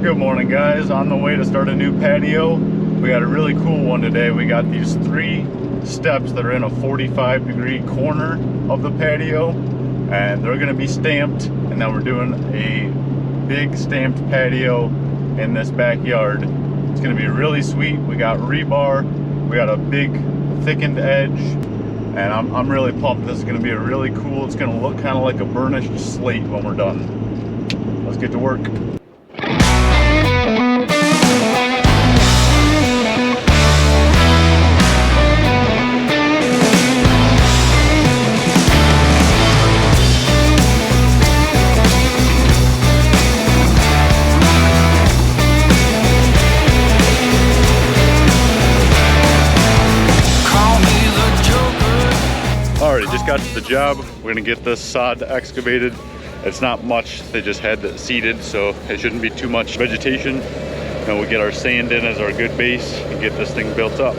Good morning, guys. On the way to start a new patio. We got a really cool one today. We got these 3 steps that are in a 45-degree corner of the patio, and they're going to be stamped, and then we're doing a big stamped patio in this backyard. It's going to be really sweet. We got rebar, we got a big thickened edge, and I'm really pumped. This is going to be a really cool, it's going to look kind of like a burnished slate when we're done. Let's get to work. Alright, just got to the job. We're gonna get this sod excavated. It's not much, they just had it seeded, so it shouldn't be too much vegetation. And we'll get our sand in as our good base and get this thing built up.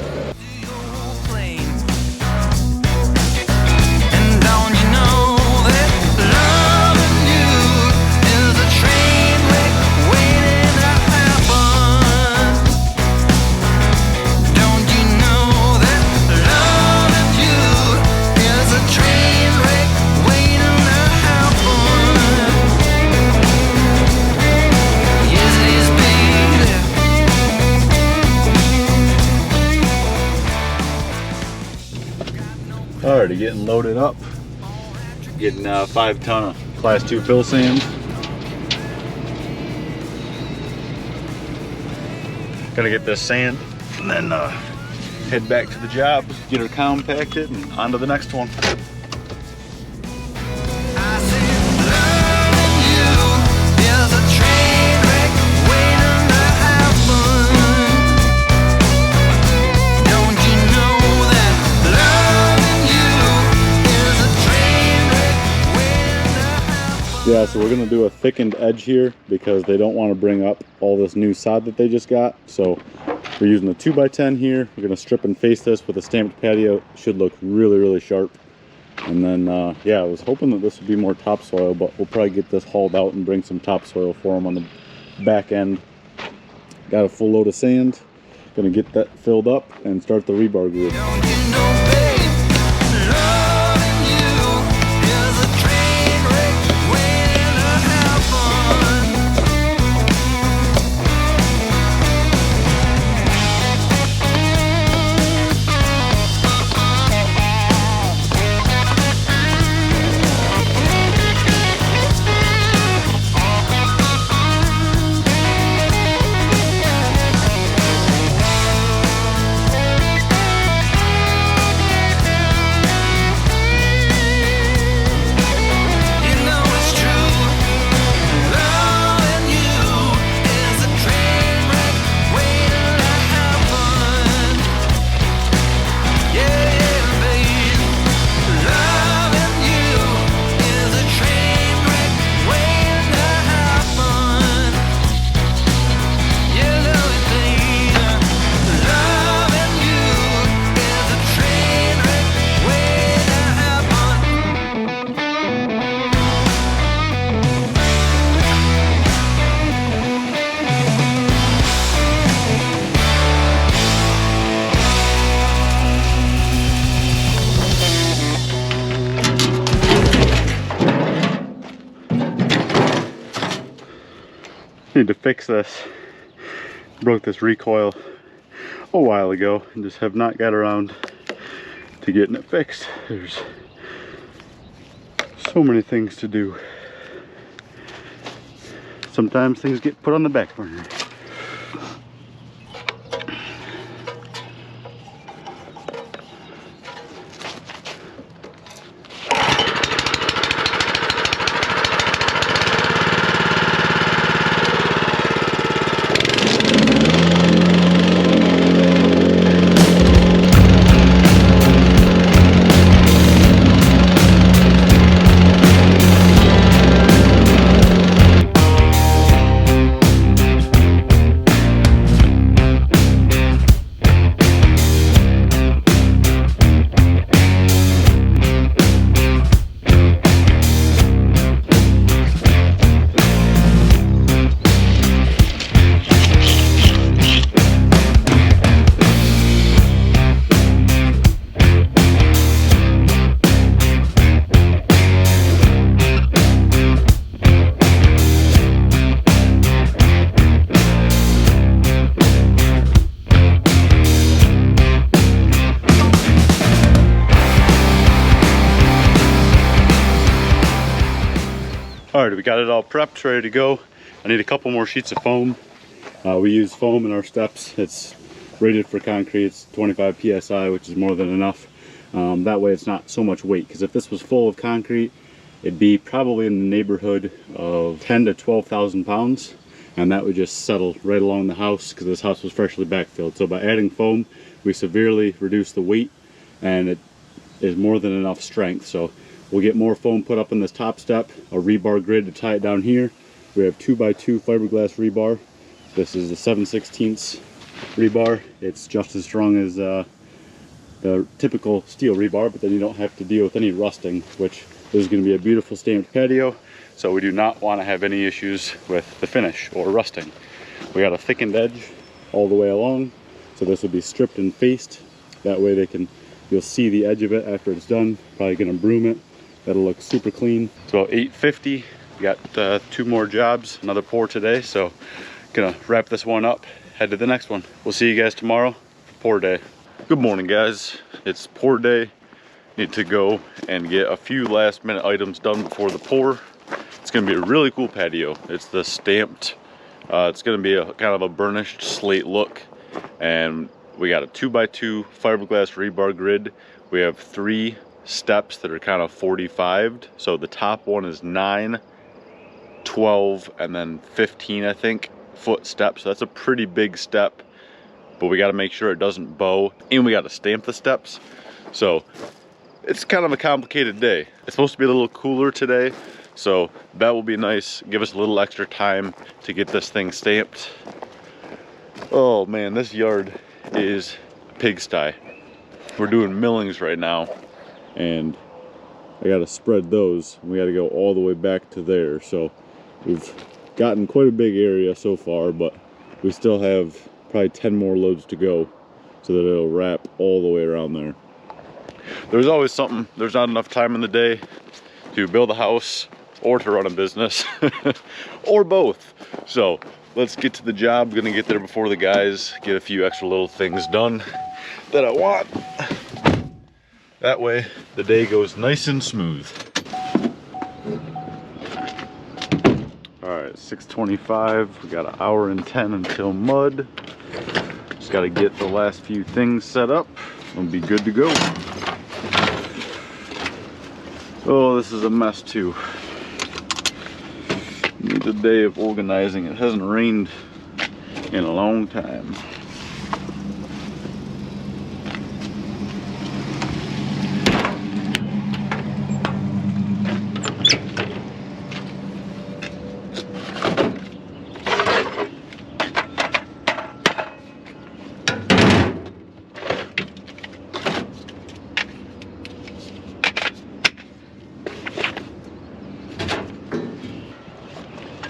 Alrighty, getting loaded up. Getting 5 ton of class 2 fill sand. Gotta get this sand and then head back to the job, get her compacted, and on to the next one. Yeah, so we're gonna do a thickened edge here because they don't want to bring up all this new sod that they just got. So we're using a 2x10 here. We're gonna strip and face this with a stamped patio. Should look really, really sharp. And then, yeah, I was hoping that this would be more topsoil, but we'll probably get this hauled out and bring some topsoil for them on the back end. Got a full load of sand. Gonna get that filled up and start the rebar group. Need to fix this. Broke this recoil a while ago and just have not got around to getting it fixed. There's so many things to do. Sometimes things get put on the back burner. we got it all prepped, ready to go. I need a couple more sheets of foam. We use foam in our steps. It's rated for concrete. It's 25 psi, which is more than enough. That way it's not so much weight, because if this was full of concrete, it'd be probably in the neighborhood of 10 to 12,000 pounds, and that would just settle right along the house, because this house was freshly backfilled. So by adding foam, we severely reduce the weight, and it is more than enough strength. So we'll get more foam put up in this top step, a rebar grid to tie it down here. We have 2x2 fiberglass rebar. This is the 7/16 rebar. It's just as strong as the typical steel rebar, but then you don't have to deal with any rusting, which is going to be a beautiful stamped patio. So we do not want to have any issues with the finish or rusting. We got a thickened edge all the way along, so this will be stripped and faced. That way you'll see the edge of it after it's done. Probably going to broom it. That'll look super clean. It's about 8:50. We got 2 more jobs, another pour today, so gonna wrap this one up, head to the next one. We'll see you guys tomorrow. Pour day. Good morning, guys. It's pour day. Need to go and get a few last minute items done before the pour. It's gonna be a really cool patio. It's the stamped, it's gonna be a kind of a burnished slate look, and we got a 2x2 fiberglass rebar grid. We have 3 steps that are kind of 45'd. So the top one is 9, 12, and then 15, I think, foot steps. So that's a pretty big step, but we got to make sure it doesn't bow, and we got to stamp the steps. So it's kind of a complicated day. It's supposed to be a little cooler today, so that will be nice. Give us a little extra time to get this thing stamped. Oh man, this yard is a pigsty. We're doing millings right now, and I got to spread those. We got to go all the way back to there. So we've gotten quite a big area so far, but we still have probably 10 more loads to go, so that it'll wrap all the way around there. There's always something. There's not enough time in the day to build a house or to run a business or both. So let's get to the job. Gonna get there before the guys, get a few extra little things done that I want. That way the day goes nice and smooth. All right, 6:25. We got 1 hour and 10 until mud. Just got to get the last few things set up. We'll be good to go. Oh, this is a mess too. Needs a day of organizing. It hasn't rained in a long time.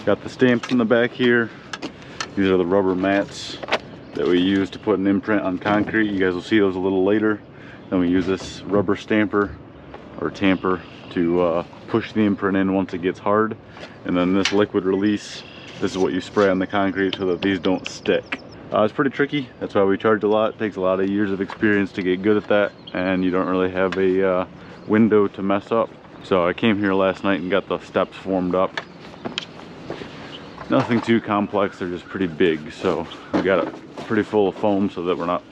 Got the stamps in the back here. These are the rubber mats that we use to put an imprint on concrete. You guys will see those a little later. Then we use this rubber stamper or tamper to push the imprint in once it gets hard. And then this liquid release, this is what you spray on the concrete so that these don't stick. It's pretty tricky. That's why we charge a lot. It takes a lot of years of experience to get good at that, and you don't really have a window to mess up. So I came here last night and got the steps formed up. Nothing too complex, they're just pretty big. So we got it pretty full of foam so that we're not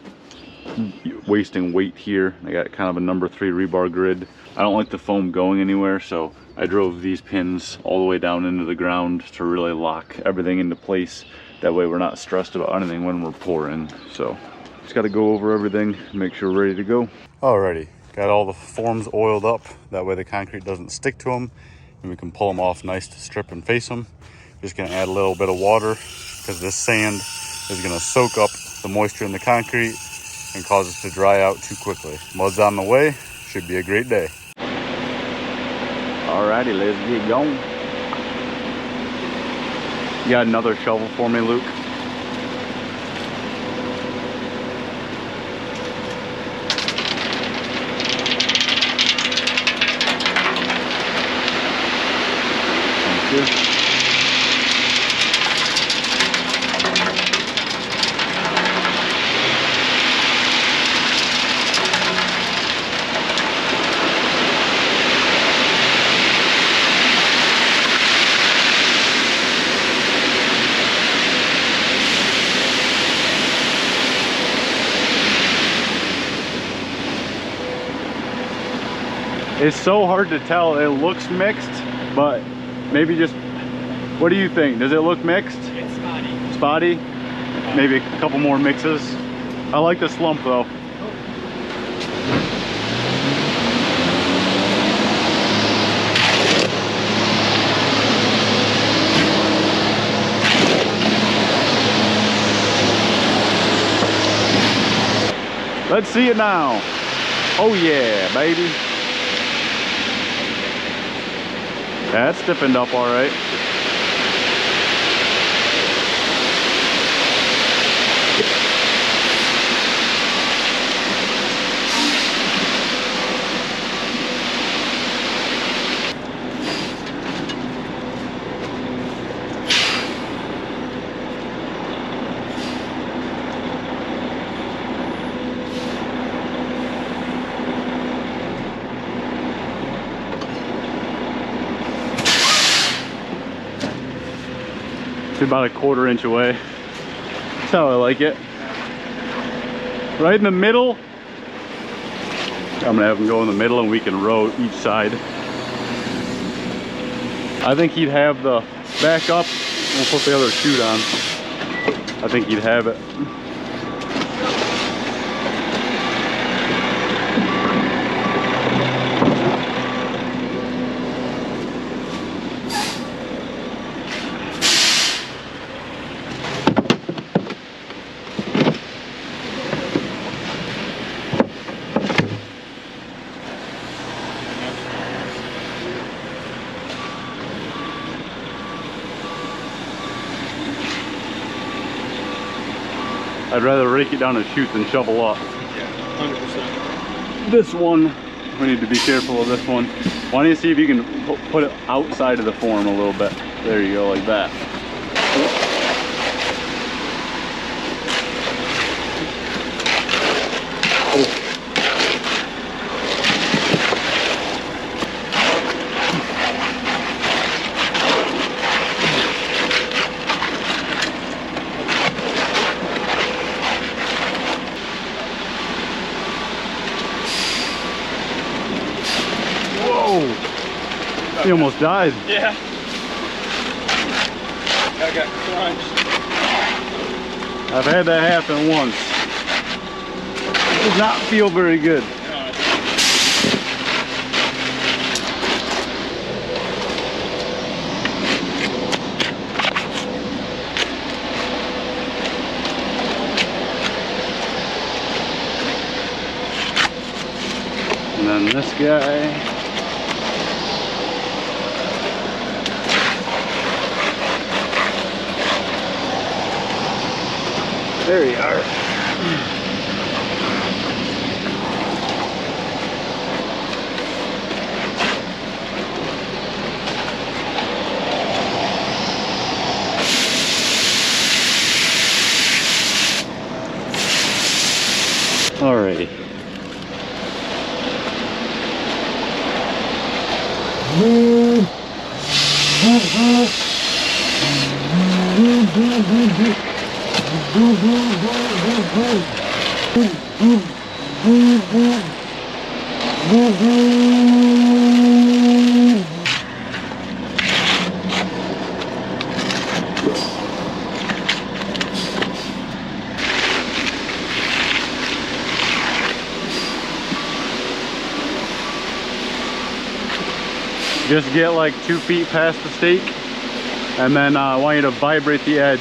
wasting weight here. I got kind of a number 3 rebar grid. I don't like the foam going anywhere, so I drove these pins all the way down into the ground to really lock everything into place. That way we're not stressed about anything when we're pouring. So just got to go over everything, make sure we're ready to go. Alrighty, got all the forms oiled up. That way the concrete doesn't stick to them, and we can pull them off nice to strip and face them. Just gonna add a little bit of water, because this sand is gonna soak up the moisture in the concrete and cause it to dry out too quickly. Mud's on the way, should be a great day. Alrighty, let's get going. You got another shovel for me, Luke? Thank you. It's so hard to tell. It looks mixed, but maybe just, what do you think? Does it look mixed? It's spotty. Spotty? Maybe a couple more mixes. I like the slump though. Let's see it now. Oh yeah, baby. That's stiffened up all right. It's about a 1/4 inch away. That's how I like it. Right in the middle. I'm gonna have him go in the middle and we can row each side. I think he'd have the back up. We'll put the other chute on. I think he'd have it. I'd rather rake it down a chute than shovel up. Yeah, 100%. This one, we need to be careful of this one. Why don't you see if you can put it outside of the form a little bit. There you go, like that. He almost died. Yeah. I got crunched. I've had that happen once. It does not feel very good. And then this guy. There you are. Alrighty. Just get like 2 feet past the stake, and then I want you to vibrate the edge.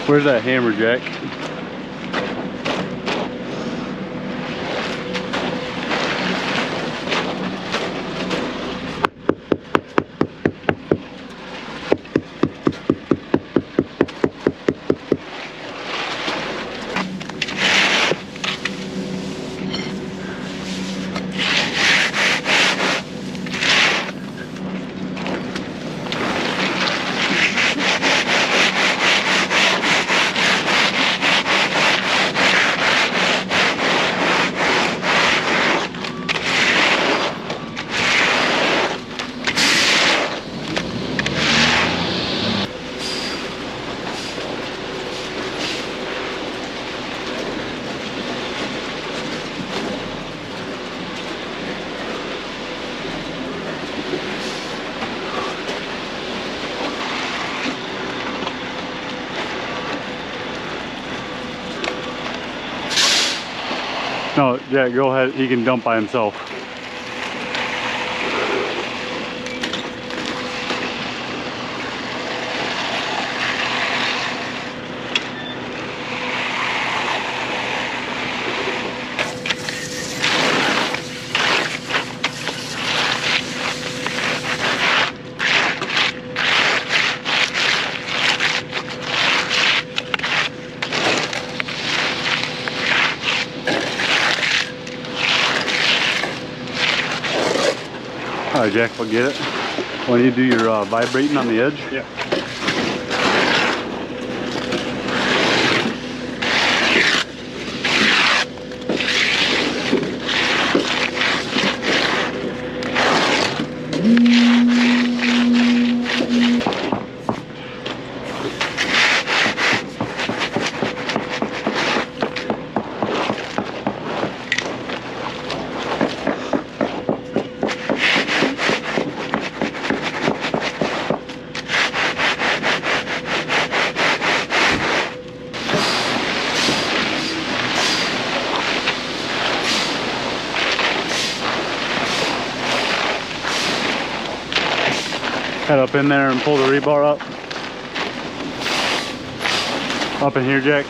Where's that hammer jack? No, yeah, go ahead. He can dump by himself. All right, Jack, we'll get it. When you do your vibrating on the edge. Yeah. Head up in there and pull the rebar up. Up in here, Jack.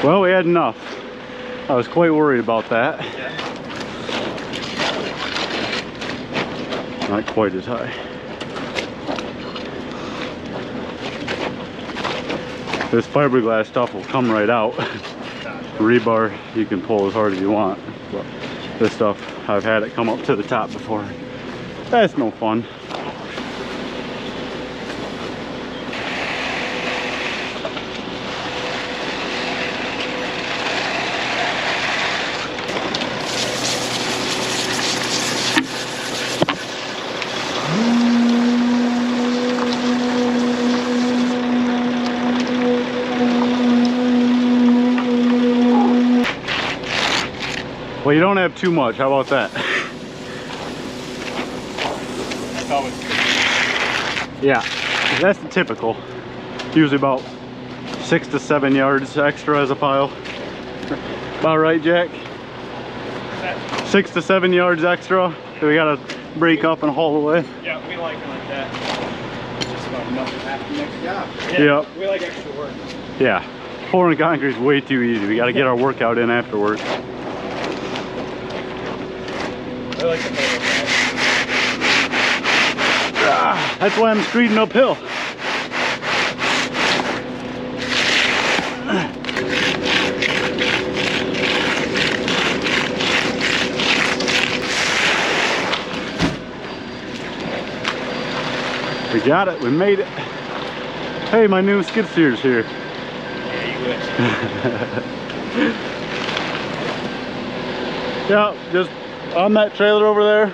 Well, we had enough. I was quite worried about that. Yeah. Not quite as high. This fiberglass stuff will come right out. Rebar, you can pull as hard as you want. But this stuff, I've had it come up to the top before. That's no fun. Well, you don't have too much. How about that? That's always good. Yeah, that's the typical. Usually about 6 to 7 yards extra as a pile. About right, Jack? 6 to 7 yards extra that we gotta break up and haul away. Yeah, we like it like that. Just about enough to have the next job. Yep. We like extra work. Yeah, pouring concrete is way too easy. We gotta get our workout in afterwards. I like the photo. That's why I'm screeding uphill. We got it, we made it. Hey, my new skid steer's here. Yeah, you wish. Yeah, just on that trailer over there.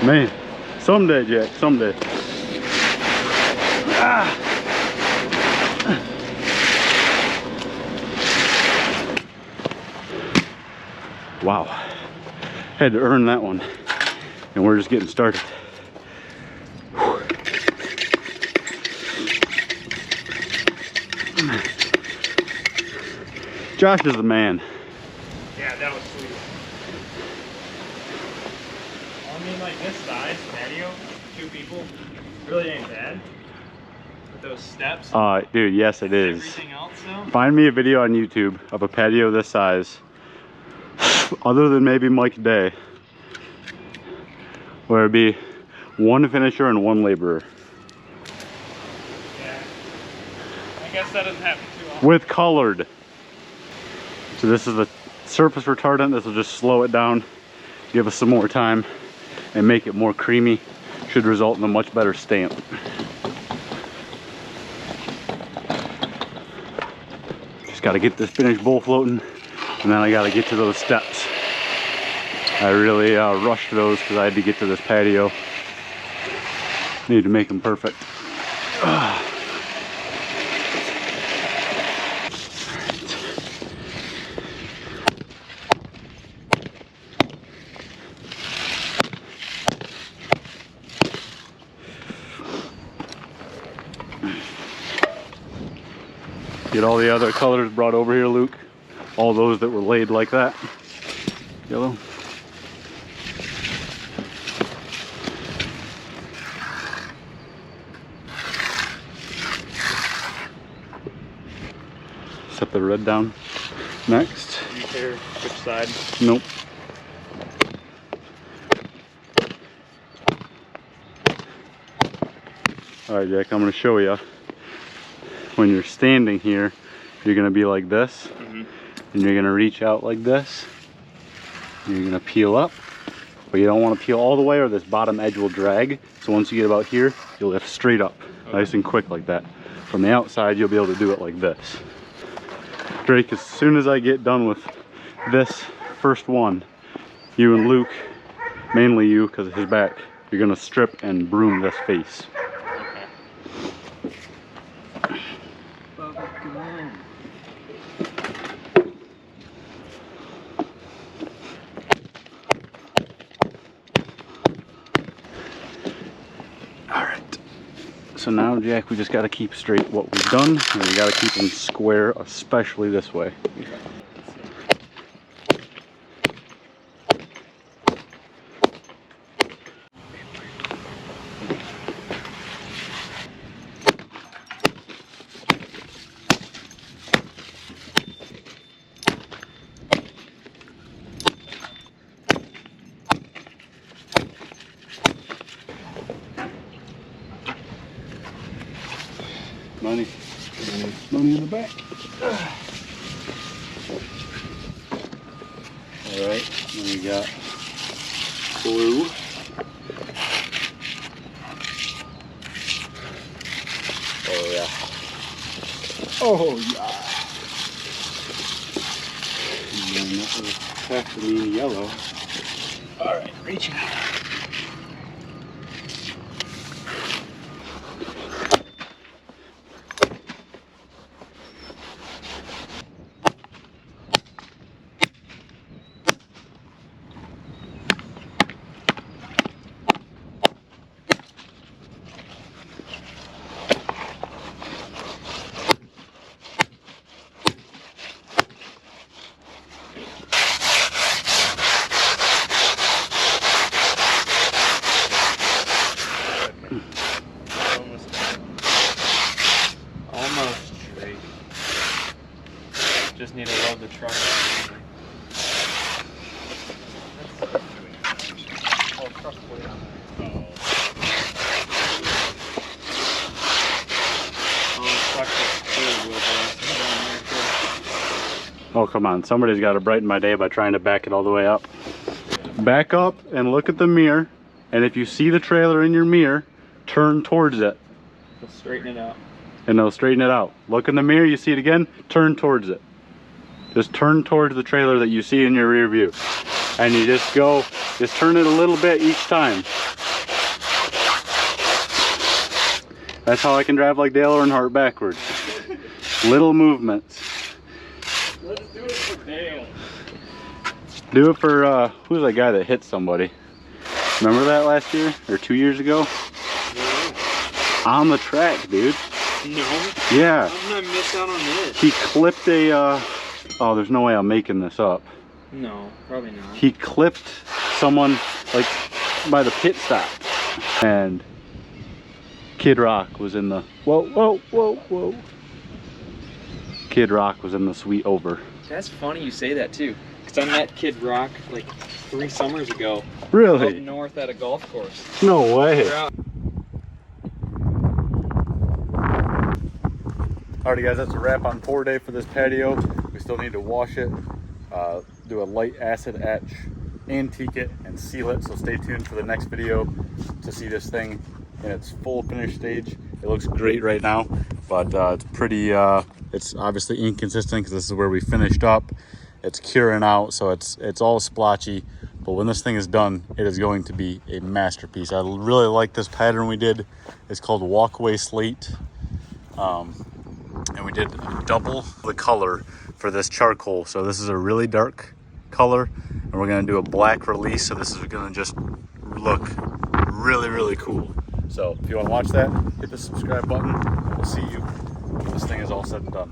Man, someday, Jack, someday. Wow, had to earn that one, and we're just getting started. Josh is the man. Yeah, that was sweet. Well, I mean, like this size patio, 2 people, really ain't bad. With those steps. Dude, yes it is. Everything else though. Find me a video on YouTube of a patio this size, other than maybe Mike's Day, where it'd be 1 finisher and 1 laborer. Yeah. I guess that doesn't happen too often. With colored. So this is the surface retardant. This will just slow it down, give us some more time, and make it more creamy. Should result in a much better stamp. Just got to get this finished bowl floating, and then I got to get to those steps. I really rushed those because I had to get to this patio. Need to make them perfect. Get all the other colors brought over here, Luke. All those that were laid like that. Yellow. Set the red down. Next. Do you care which side? Nope. Alright, Jack, I'm going to show you. When you're standing here, you're going to be like this. And you're going to reach out like this. You're going to peel up. But you don't want to peel all the way or this bottom edge will drag. So once you get about here, you'll lift straight up. Okay. Nice and quick like that. From the outside, you'll be able to do it like this. Drake, as soon as I get done with this first one, you and Luke, mainly you because of his back, you're going to strip and broom this face. So now, Jack, we just got to keep straight what we've done, and we got to keep them square, especially this way. Money. Money in the back. Alright, then we got blue. Oh yeah. Oh yeah. And then that will have to mean yellow. Alright, reach out. Just need to load the truck. Oh, come on. Somebody's got to brighten my day by trying to back it all the way up. Back up and look at the mirror. And if you see the trailer in your mirror, turn towards it. We'll straighten it out. And they'll straighten it out. Look in the mirror, you see it again, turn towards it. Just turn towards the trailer that you see in your rear view. And you just go, just turn it a little bit each time. That's how I can drive like Dale Earnhardt backwards. Little movements. Let's do it for Dale. Do it for, who's that guy that hit somebody? Remember that last year? Or 2 years ago? No. On the track, dude. No? Yeah. How did I miss out on this? He clipped a, oh, there's no way I'm making this up. No, probably not. He clipped someone, like, by the pit stop. And Kid Rock was in the, whoa, whoa, whoa, whoa. Kid Rock was in the suite over. That's funny you say that too. Because I met Kid Rock like 3 summers ago. Really? Up north at a golf course. No way. Alrighty guys, that's a wrap on pour day for this patio. We still need to wash it, do a light acid etch, antique it, and seal it. So stay tuned for the next video to see this thing in its full finished stage. It looks great right now, but it's pretty, it's obviously inconsistent because this is where we finished up. It's curing out, so it's all splotchy, But when this thing is done, it is going to be a masterpiece. I really like this pattern we did. It's called Walkway Slate. And we did double the color for this charcoal. So this is a really dark color, and we're gonna do a black release. So this is gonna just look really, really cool. So if you wanna watch that, hit the subscribe button. We'll see you when this thing is all said and done.